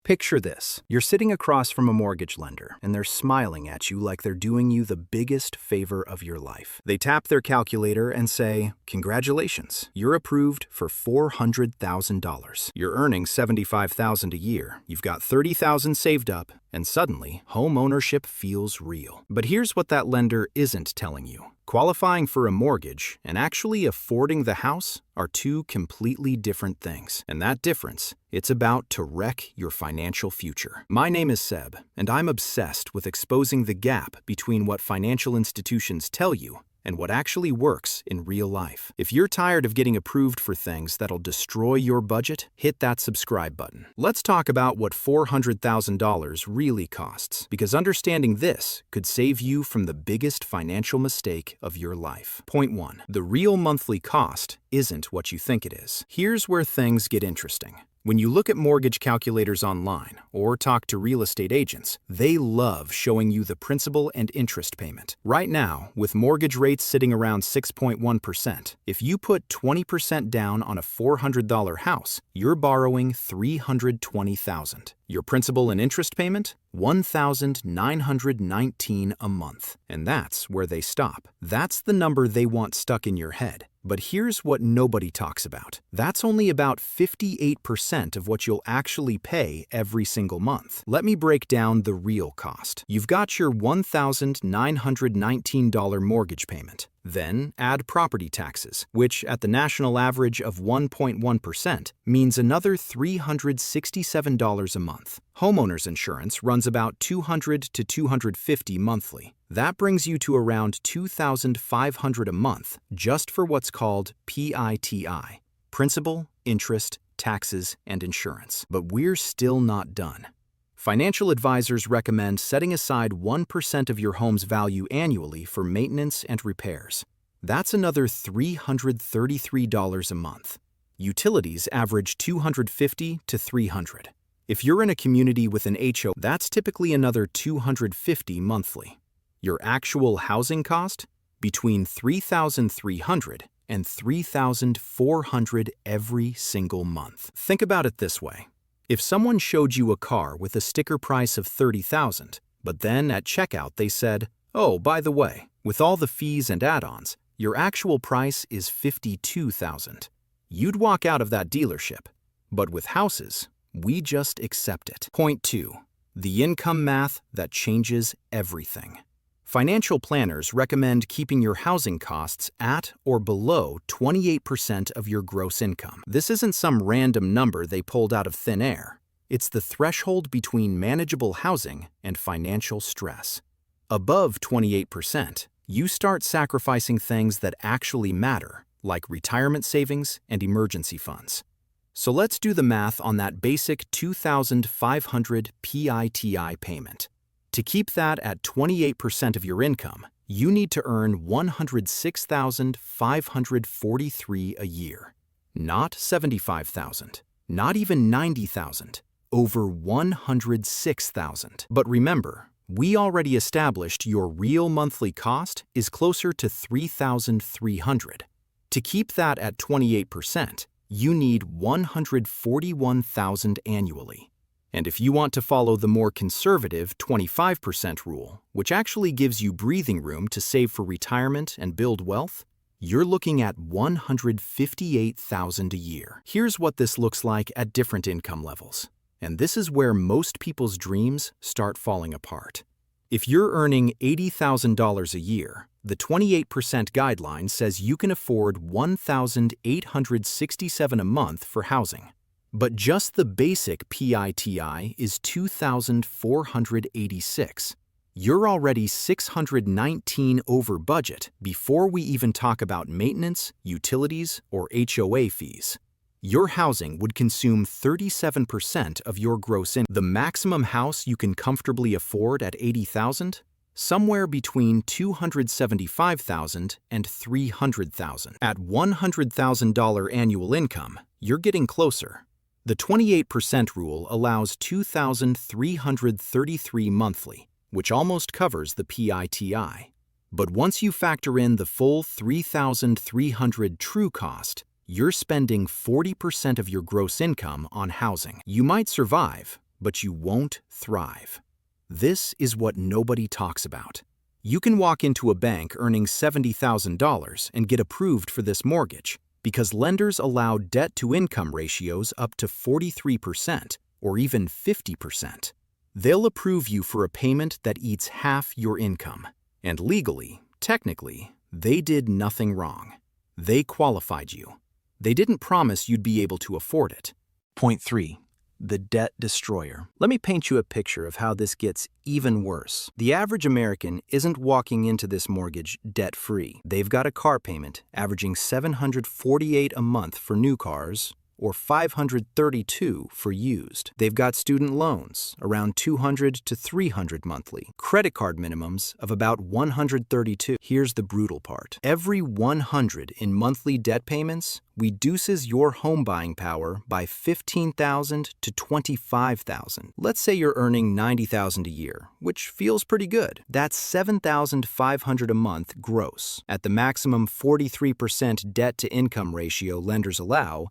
Picture this. You're sitting across from a mortgage lender, and they're smiling at you like they're doing you the biggest favor of your life. They tap their calculator and say, "Congratulations, you're approved for $400,000. You're earning $75,000 a year. You've got $30,000 saved up, and suddenly, home ownership feels real." But here's what that lender isn't telling you. Qualifying for a mortgage and actually affording the house are two completely different things. And that difference, it's about to wreck your financial future. My name is Seb, and I'm obsessed with exposing the gap between what financial institutions tell you and what actually works in real life. If you're tired of getting approved for things that'll destroy your budget, hit that subscribe button. Let's talk about what $400,000 really costs, because understanding this could save you from the biggest financial mistake of your life. Point 1. The real monthly cost isn't what you think it is. Here's where things get interesting. When you look at mortgage calculators online or talk to real estate agents, they love showing you the principal and interest payment. Right now, with mortgage rates sitting around 6.1%, if you put 20% down on a $400 house, you're borrowing $320,000. Your principal and interest payment? $1,919 a month. And that's where they stop. That's the number they want stuck in your head. But here's what nobody talks about. That's only about 58% of what you'll actually pay every single month. Let me break down the real cost. You've got your $1,919 mortgage payment. Then add property taxes, which at the national average of 1.1% means another $367 a month. Homeowners insurance runs about $200 to $250 monthly. That brings you to around $2,500 a month just for what's called PITI, principal, interest, taxes, and insurance. But we're still not done. Financial advisors recommend setting aside 1% of your home's value annually for maintenance and repairs. That's another $333 a month. Utilities average $250 to $300. If you're in a community with an HO, that's typically another $250 monthly. Your actual housing cost? Between $3,300 and $3,400 every single month. Think about it this way. If someone showed you a car with a sticker price of $30,000, but then at checkout they said, "Oh, by the way, with all the fees and add-ons, your actual price is $52,000. You'd walk out of that dealership. But with houses, we just accept it. Point 2. The income math that changes everything. Financial planners recommend keeping your housing costs at or below 28% of your gross income. This isn't some random number they pulled out of thin air. It's the threshold between manageable housing and financial stress. Above 28%, you start sacrificing things that actually matter, like retirement savings and emergency funds. So let's do the math on that basic $2,500 PITI payment. To keep that at 28% of your income, you need to earn $106,543 a year. Not $75,000, not even $90,000, over $106,000. But remember, we already established your real monthly cost is closer to $3,300. To keep that at 28%, you need $141,000 annually. And if you want to follow the more conservative 25% rule, which actually gives you breathing room to save for retirement and build wealth, you're looking at $158,000 a year. Here's what this looks like at different income levels. And this is where most people's dreams start falling apart. If you're earning $80,000 a year, the 28% guideline says you can afford $1,867 a month for housing. But just the basic PITI is $2,486. You're already $619 over budget before we even talk about maintenance, utilities, or HOA fees. Your housing would consume 37% of your gross income. The maximum house you can comfortably afford at $80,000? Somewhere between $275,000 and $300,000. At $100,000 annual income, you're getting closer. The 28% rule allows $2,333 monthly, which almost covers the PITI. But once you factor in the full $3,300 true cost, you're spending 40% of your gross income on housing. You might survive, but you won't thrive. This is what nobody talks about. You can walk into a bank earning $70,000 and get approved for this mortgage because lenders allow debt-to-income ratios up to 43% or even 50%. They'll approve you for a payment that eats half your income. And legally, technically, they did nothing wrong. They qualified you. They didn't promise you'd be able to afford it. Point 3. The debt destroyer. Let me paint you a picture of how this gets even worse. The average American isn't walking into this mortgage debt-free. They've got a car payment averaging $748 a month for new cars, or $532 for used. They've got student loans, around $200 to $300 monthly. Credit card minimums of about $132. Here's the brutal part. Every $100 in monthly debt payments reduces your home buying power by $15,000 to $25,000. Let's say you're earning $90,000 a year, which feels pretty good. That's $7,500 a month gross. At the maximum 43% debt-to-income ratio lenders allow,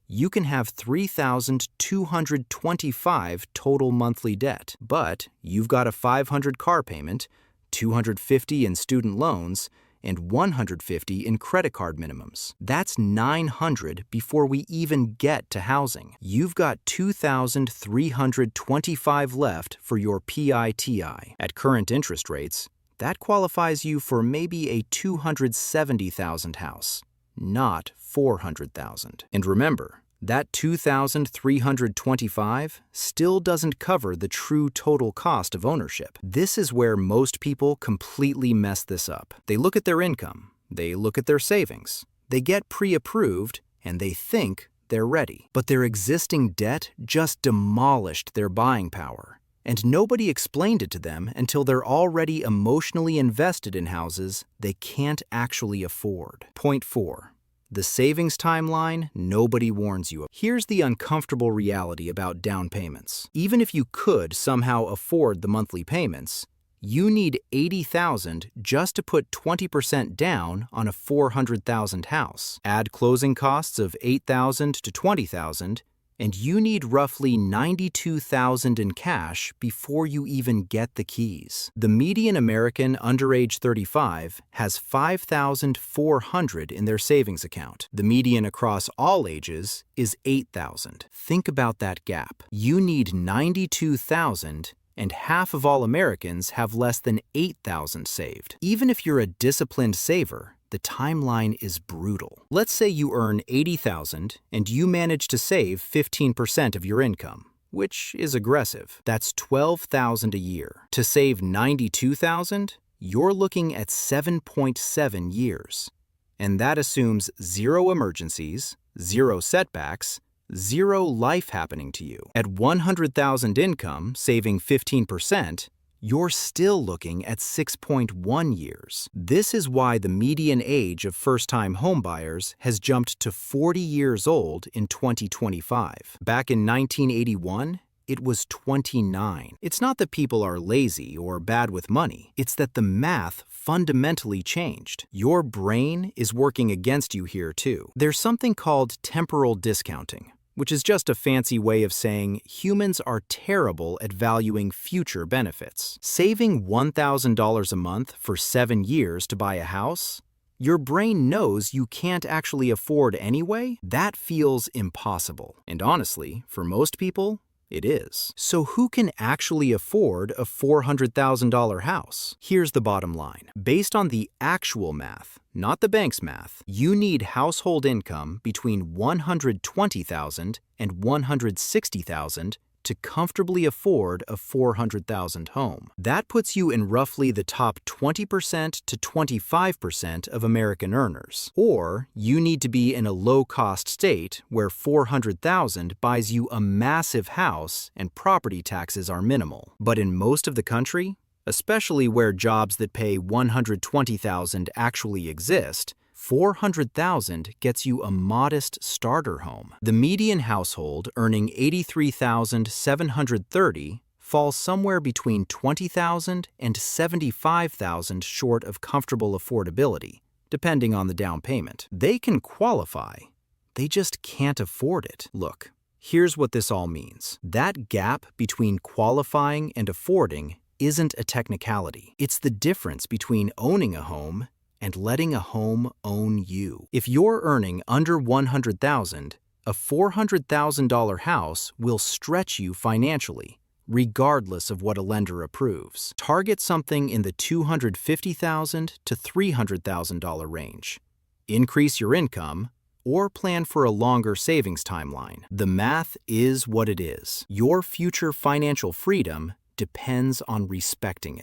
you can have $3,225 total monthly debt, but you've got a $500 car payment, $250 in student loans, and $150 in credit card minimums. That's $900 before we even get to housing. You've got $2,325 left for your PITI. At current interest rates, that qualifies you for maybe a $270,000 house, not $400,000. And remember, that $2,325 still doesn't cover the true total cost of ownership. This is where most people completely mess this up. They look at their income, they look at their savings, they get pre-approved, and they think they're ready. But their existing debt just demolished their buying power. And nobody explained it to them until they're already emotionally invested in houses they can't actually afford. Point 4. The savings timeline nobody warns you of. Here's the uncomfortable reality about down payments. Even if you could somehow afford the monthly payments, you need $80,000 just to put 20% down on a $400,000 house. Add closing costs of $8,000 to $20,000, and you need roughly $92,000 in cash before you even get the keys. The median American under age 35 has $5,400 in their savings account. The median across all ages is $8,000. Think about that gap. You need $92,000, and half of all Americans have less than $8,000 saved. Even if you're a disciplined saver, the timeline is brutal. Let's say you earn $80,000 and you manage to save 15% of your income, which is aggressive. That's $12,000 a year. To save $92,000, you're looking at 7.7 years. And that assumes zero emergencies, zero setbacks, zero life happening to you. At $100,000 income, saving 15%, you're still looking at 6.1 years. This is why the median age of first-time homebuyers has jumped to 40 years old in 2025. Back in 1981, it was 29. It's not that people are lazy or bad with money. It's that the math fundamentally changed. Your brain is working against you here too. There's something called temporal discounting, which is just a fancy way of saying humans are terrible at valuing future benefits. Saving $1,000 a month for 7 years to buy a house? Your brain knows you can't actually afford anyway? That feels impossible. And honestly, for most people, it is. So who can actually afford a $400,000 house? Here's the bottom line. Based on the actual math, not the bank's math, you need household income between $120,000 and $160,000 to comfortably afford a $400,000 home. That puts you in roughly the top 20% to 25% of American earners. Or you need to be in a low-cost state where $400,000 buys you a massive house and property taxes are minimal. But in most of the country, especially where jobs that pay $120,000 actually exist, $400,000 gets you a modest starter home. The median household earning $83,730 falls somewhere between $20,000 and $75,000 short of comfortable affordability, depending on the down payment. They can qualify, they just can't afford it. Look, Here's what this all means. That gap between qualifying and affording isn't a technicality. It's the difference between owning a home and letting a home own you. If you're earning under $100,000, a $400,000 house will stretch you financially, regardless of what a lender approves. Target something in the $250,000 to $300,000 range. Increase your income or plan for a longer savings timeline. The math is what it is. Your future financial freedom depends on respecting it.